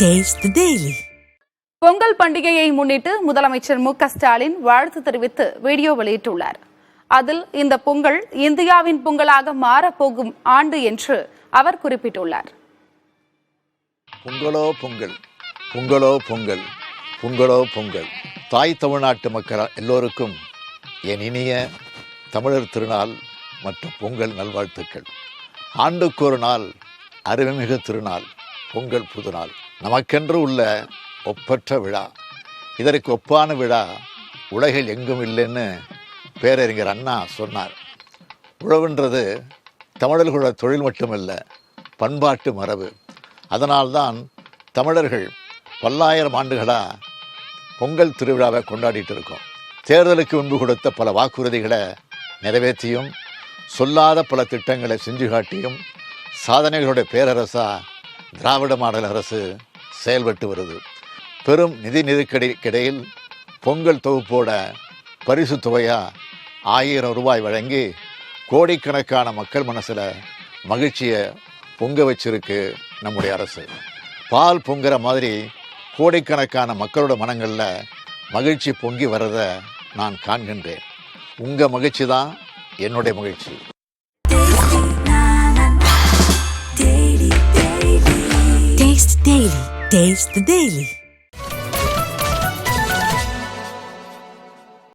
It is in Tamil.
Taste the Daily. பொங்கல் பண்டிகையை முன்னிட்டு முதலமைச்சர் மு.க. ஸ்டாலின் வாழ்த்து தெரிவித்து வீடியோ வெளியிட்டுள்ளார். அதில் இந்த பொங்கல் இந்தியாவின் பொங்கலாக மாறப்போகும் ஆண்டு என்று அவர் குறிப்பிட்டுள்ளார். பொங்கலோ பொங்கல், பொங்கலோ பொங்கல், பொங்கலோ பொங்கல். தாய் தமிழ்நாட்டு மக்கள் எல்லோருக்கும் என் இனிய தமிழர் திருநாள் மற்றும் பொங்கல் நல்வாழ்த்துக்கள். ஆண்டுக்கு ஒரு நாள் அருமைமிகு திருநாள் பொங்கல் புதுநாள். நமக்கென்று உள்ள ஒப்பற்ற விழா. இதற்கு ஒப்பான விழா உலகில் எங்கும் இல்லைன்னு பேரறிஞர் அண்ணா சொன்னார். உழவுன்றது தமிழர்களோட தொழில் மட்டுமல்ல, பண்பாட்டு மரபு. அதனால்தான் தமிழர்கள் பல்லாயிரம் ஆண்டுகளாக பொங்கல் திருவிழாவை கொண்டாடிட்டு இருக்கோம். தேர்தலுக்கு முன்பு கொடுத்த பல வாக்குறுதிகளை நிறைவேற்றியும் சொல்லாத பல திட்டங்களை செஞ்சு காட்டியும் சாதனைகளுடைய பேரரசாக திராவிட மாடல் அரசு செயல்பட்டு வருது. பெரும் நிதி நெருக்கடிக்கிடையில் பொங்கல் தொகுப்போட பரிசு தொகையாக 1000 ரூபாய் வழங்கி கோடிக்கணக்கான மக்கள் மனசில் மகிழ்ச்சியை பொங்க வச்சிருக்கு நம்முடைய அரசு. பால் பொங்குற மாதிரி கோடிக்கணக்கான மக்களோட மனங்களில் மகிழ்ச்சி பொங்கி வர்றதை நான் காண்கின்றேன். உங்கள் மகிழ்ச்சி தான் என்னுடைய மகிழ்ச்சி. Taste the Daily.